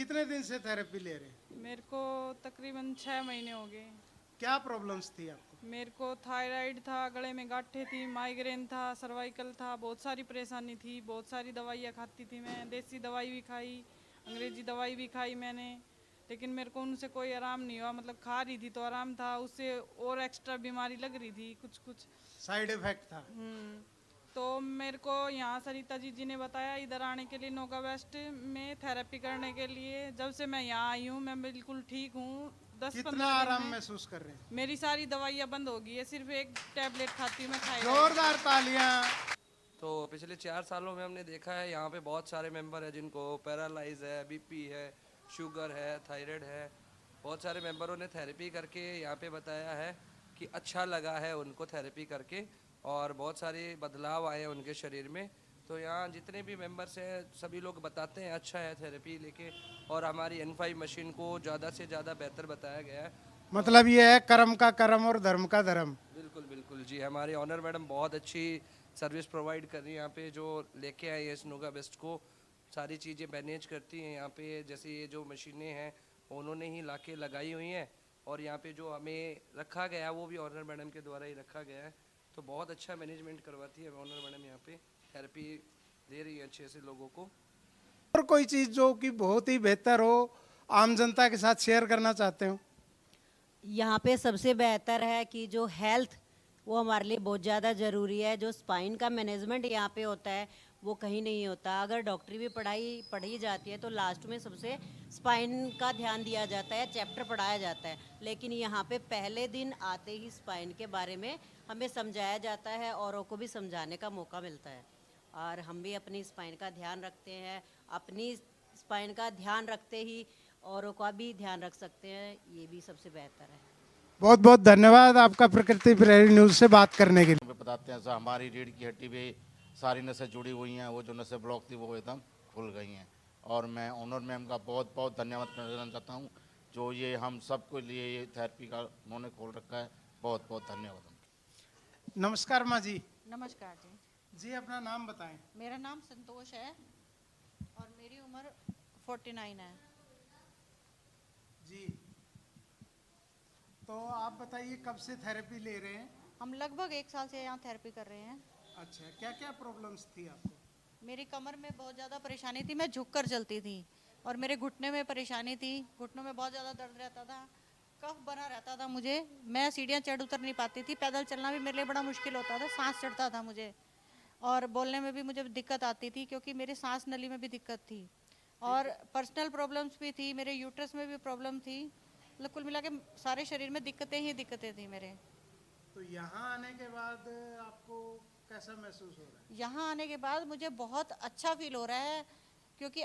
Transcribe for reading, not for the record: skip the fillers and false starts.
कितने दिन से थेरेपी ले रहे हैं? मेरे को तकरीबन 6 महीने हो गए। क्या प्रॉब्लम्स थी आपको? मेरे को थायराइड था, गले में गांठें थी, माइग्रेन था, सर्वाइकल था, बहुत सारी परेशानी थी। बहुत सारी दवाइयाँ खाती थी मैं, देसी दवाई भी खाई, अंग्रेजी दवाई भी खाई मैंने, लेकिन मेरे को उनसे कोई आराम नहीं हुआ। मतलब खा रही थी तो आराम था, उससे और एक्स्ट्रा बीमारी लग रही थी कुछ कुछ। साइड इफेक्ट था? तो मेरे को यहाँ सरिता जी ने बताया इधर आने के लिए, नोगा वेस्ट में थेरेपी करने के लिए। जब से मैं यहाँ आई हूँ मैं बिल्कुल ठीक हूँ। दस कितना पंद्रह दिन आराम में महसूस कर रहे हैं? मेरी सारी दवाइयाँ बंद हो गई है, सिर्फ एक टैबलेट खाती हूँ मैं थायराइड। जोरदार तालियां। तो पिछले 4 सालों में हमने देखा है यहाँ पे बहुत सारे मेंबर हैं जिनको पैरालाइज है, बीपी है, शुगर है, थायराइड है। बहुत सारे मेंबरों ने थेरेपी करके यहाँ पे बताया है कि अच्छा लगा है उनको थेरेपी करके, और बहुत सारे बदलाव आए हैं उनके शरीर में। तो यहाँ जितने भी मेंबर्स हैं सभी लोग बताते हैं अच्छा है थेरेपी लेके, और हमारी N5 मशीन को ज़्यादा से ज़्यादा बेहतर बताया गया है। मतलब ये है कर्म का कर्म और धर्म का धर्म। बिल्कुल बिल्कुल जी, हमारे ऑनर मैडम बहुत अच्छी सर्विस प्रोवाइड कर रही है यहाँ पे। जो लेके आए हैं इस नोगा बेस्ट को, सारी चीज़ें मैनेज करती हैं यहाँ पे। जैसे ये जो मशीनें हैं उन्होंने ही लाके लगाई हुई हैं, और यहाँ पे जो हमें रखा गया है वो भी ऑनर मैडम के द्वारा ही रखा गया है। तो बहुत अच्छा मैनेजमेंट करवाती है ऑनर मैडम, यहाँ पे थेरेपी दे रही है अच्छे से लोगों को। और कोई चीज जो कि बहुत ही बेहतर हो, आम जनता के साथ शेयर करना चाहते हो? यहाँ पे सबसे बेहतर है कि जो हेल्थ वो हमारे लिए बहुत ज़्यादा ज़रूरी है। जो स्पाइन का मैनेजमेंट यहाँ पे होता है वो कहीं नहीं होता। अगर डॉक्टरी भी पढ़ी जाती है तो लास्ट में सबसे स्पाइन का ध्यान दिया जाता है, चैप्टर पढ़ाया जाता है। लेकिन यहाँ पे पहले दिन आते ही स्पाइन के बारे में हमें समझाया जाता है, औरों को भी समझाने का मौका मिलता है। और हम भी अपनी स्पाइन का ध्यान रखते हैं। अपनी स्पाइन का ध्यान रखते ही औरों का भी ध्यान रख सकते हैं, ये भी सबसे बेहतर है। बहुत बहुत धन्यवाद आपका प्रकृति प्रेरी न्यूज से बात करने के लिए। बताते हैं सर, हमारी रीढ़ की हड्डी पे सारी नसें जुड़ी हुई हैं, वो जो नसें ब्लॉक थी वो एकदम खुल गई हैं। और मैं ऑनर मैम का बहुत बहुत धन्यवाद करना चाहता हूँ, जो ये हम सबके लिए ये थेरेपी का उन्होंने खोल रखा है। बहुत बहुत धन्यवाद। नमस्कार माँ जी। नमस्कार जी। जी अपना नाम बताएं। मेरा नाम संतोष है और मेरी उम्र 49 है। जी तो आप बताइए कब से थेरेपी ले रहे हैं? हम लगभग 1 साल से यहाँ थेरेपी कर रहे हैं। अच्छा, क्या क्या प्रॉब्लम्स थी आपको? मेरी कमर में बहुत ज़्यादा परेशानी थी, मैं झुक कर चलती थी। और मेरे घुटने में परेशानी थी, घुटनों में बहुत ज़्यादा दर्द रहता था, कफ बना रहता था मुझे। मैं सीढ़ियाँ चढ़ उतर नहीं पाती थी, पैदल चलना भी मेरे लिए बड़ा मुश्किल होता था, सांस चढ़ता था मुझे। और बोलने में भी मुझे दिक्कत आती थी क्योंकि मेरी सांस नली में भी दिक्कत थी। और पर्सनल प्रॉब्लम्स भी थी, मेरे यूट्रस में भी प्रॉब्लम थी। मतलब कुल मिला के सारे शरीर में दिक्कतें ही दिक्कतें थी मेरे। तो यहाँ आने के बाद आपको कैसा महसूस हो रहा है? यहाँ आने के बाद मुझे बहुत अच्छा फील हो रहा है, क्योंकि